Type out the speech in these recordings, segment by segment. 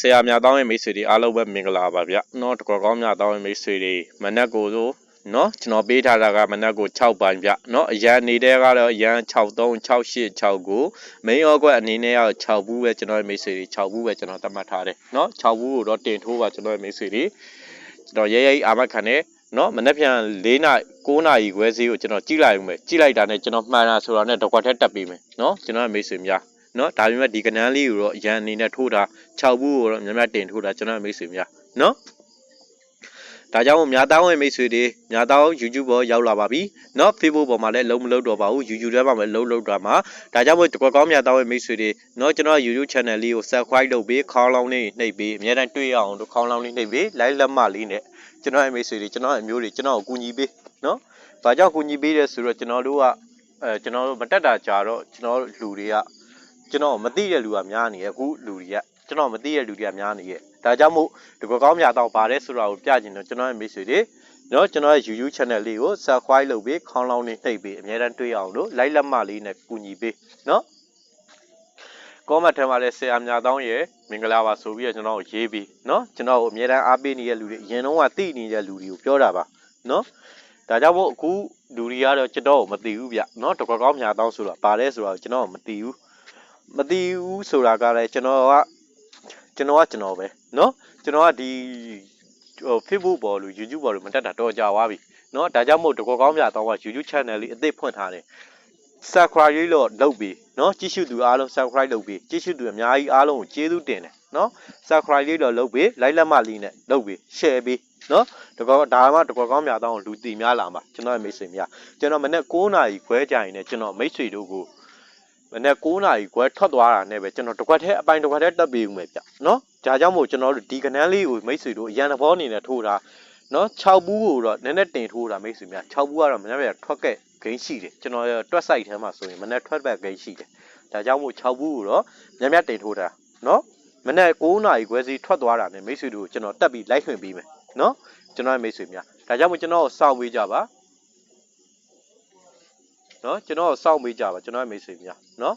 ဆရာများတောင်းရင်မိတ်ဆွေတွေအားလုံးပဲမင်္ဂလာပါဗျ။နော်တကောကောင်းများတောင်းရင်မိတ်ဆွေတွေမနက်ကိုဆိုနော်ကျွန်တော်ပေးထားတာကမနက်ကို6ပိုင်းဗျ။နော်အရန်နေတဲ့ကတော့အရန်63 68 6ကိုမိန်ဩကွက်အနေနဲ့ကတော့6ဘူးပဲကျွန်တော်မိတ်ဆွေတွေ6ဘူးပဲကျွန်တော်သတ်မှတ်ထားတယ်။နော်6ဘူးကိုတော့တင်ထိုးပါကျွန်တော်မိတ်ဆွေတွေကျွန်တော်ရဲရဲအာမခံတယ်နော်မနေ့ပြန်4နာ9နာရီခွဲစီးကိုကျွန်တော်ကြည့်လိုက်ဦးမယ်ကြည့်လိုက်တာနဲ့ကျွန်တော်မှန်တာဆိုတာနဲ့တစ်ခွက်ထက်တက်ပြီးမယ်နော်ကျွန်တော်မိတ်ဆွေများနော်ဒါပေမဲ့ဒီကနန်းလေးကိုတော့ရန်အနေနဲ့ထိုးတာ6ဘူးကိုတော့များများတင်ထိုးတာကျွန်တော်မိတ်ဆွေများနော်ဒါကြောင့်မို့များတောင်းဝင်မိတ်ဆွေတွေများတောင်း YouTube ပေါ်ရောက်လာပါပြီเนาะ Facebook ပေါ်မှာလည်းလုံးမလုံးတော့ပါဘူး YouTube ထဲမှာပဲလုံးတာမှာဒါကြောင့်မို့တကွက်ကောင်းများတောင်းဝင်မိတ်ဆွေတွေเนาะကျွန်တော် YouTube channel လေးကို Subscribe လုပ်ပြီးခေါင်းလောင်းလေးနှိပ်ပြီးအများတိုင်းတွေ့ရအောင်ခေါင်းလောင်းလေးနှိပ်ပြီး like လက်မလေးနဲ့ကျွန်တော်ရဲ့မိတ်ဆွေတွေကျွန်တော်အမျိုးတွေကျွန်တော်ကိုကူညီပေးเนาะဘာကြောင့်ကူညီပေးလဲဆိုတော့ကျွန်တော်တို့ကကျွန်တော်တို့မတက်တာကြာတော့ကျွန်တော်လူတွေကကျွန်တော်မသိတဲ့လူကများနေရဲ့အခုလူတွေကကျွန်တော်မသိတဲ့လူတွေကများနေရဲ့ဒါကြောင့်မို့ဒီကောင်းမြတ်တော့ပါတယ်ဆိုတာကိုပြချင်တော့ကျွန်တော်ရဲ့မိတ်ဆွေတွေเนาะကျွန်တော်ရဲ့ YouTube channel လေးကို Subscribe လုပ်ပြီးခေါင်းလောင်းလေးနှိပ်ပြီးအများတန်းတွေ့အောင်လို့ like လက်မလေးနဲ့ကူညီပေးเนาะ comment ထဲမှာလည်းဆရာများတောင်းရဲ့မင်္ဂလာပါဆိုပြီးတော့ကျွန်တော်ကိုရေးပြီးเนาะကျွန်တော်ကိုအများတန်းအားပေးနေတဲ့လူတွေအရင်တော့ကသိနေတဲ့လူတွေကိုပြောတာပါเนาะဒါကြောင့်မို့အခုလူတွေကတော့ကျွန်တော်ကိုမသိဘူးဗျเนาะတကောင်းမြတ်တောင်းဆိုတာပါလဲဆိုတော့ကျွန်တော်မသိဘူးဆိုတာကလည်းကျွန်တော်ပဲเนาะကျွန်တော်ကဒီFacebook ပေါ်လို့ YouTube ပေါ်လို့မတက်တာတော့ကြာသွားပြီเนาะဒါကြောင့်မို့တကောကောင်းမြတ်တော့က YouTube channel လေးအသစ်ဖွင့်ထားတယ် Subscribe လေးတော့လုပ်ပြီးเนาะကြည့်ရှုသူအားလုံး Subscribe လုပ်ပြီးကြည့်ရှုသူအများကြီးအားလုံးကိုကျေးဇူးတင်တယ်เนาะ Subscribe လေးတော့လုပ်ပြီး like လက်မလေးနဲ့လုပ်ပြီး share ပြီးเนาะဒါမှတကောကောင်းမြတ်တော့လူတီများလာမှာကျွန်တော်မိတ်ဆွေများကျွန်တော်မနေ့9နာရီခွဲကြာရင်လည်းကျွန်တော်မိတ်ဆွေတို့ကိုမနေ့9နာရီခွဲထွက်သွားတာနဲ့ပဲကျွန်တော်တစ်ခွက်ထဲအပိုင်တစ်ခွက်ထဲတက်ပြီးဦးမယ်ဗျเนาะဒါကြောင့်မို့ကျွန်တော်တို့ဒီကနန်းလေးကိုမိတ်ဆွေတို့အရန်သဘောအနေနဲ့ထိုးတာเนาะ6ဘူးကိုတော့နည်းနည်းတင်ထိုးတာမိတ်ဆွေများ6ဘူးကတော့မနေ့ကထွက်ခဲ့ဂိမ်းရှိတယ်ကျွန်တော်တွက်ဆိုင်ထဲမှာဆိုရင်မနေ့ထွက်ဘက်ဂိမ်းရှိတယ်ဒါကြောင့်မို့6ဘူးကိုတော့များများတင်ထိုးတာเนาะမနေ့9နာရီခွဲစီထွက်သွားတာနဲ့မိတ်ဆွေတို့ကျွန်တော်တက်ပြီးလိုက်ခွင့်ပေးမယ်เนาะကျွန်တော်မိတ်ဆွေများဒါကြောင့်မို့ကျွန်တော်စောင့်ပေးကြပါเนาะကျွန်တော်စောင့်ပေးကြပါကျွန်တော်မိတ်ဆွေများเนาะ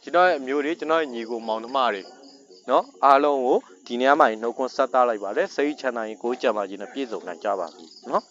ကျွန်တော်အမျိုးတွေကျွန်တော်ညီကိုမောင်နှမတွေเนาะအားလုံးကိုဒီနေရာမှာနှုတ်ခွန်းဆက်သလိုက်ပါတယ်စိတ်ချမ်းသာရင်ကိုယ်ကြံပါခြင်းနဲ့ပြည့်စုံနိုင်ကြပါစေเนาะ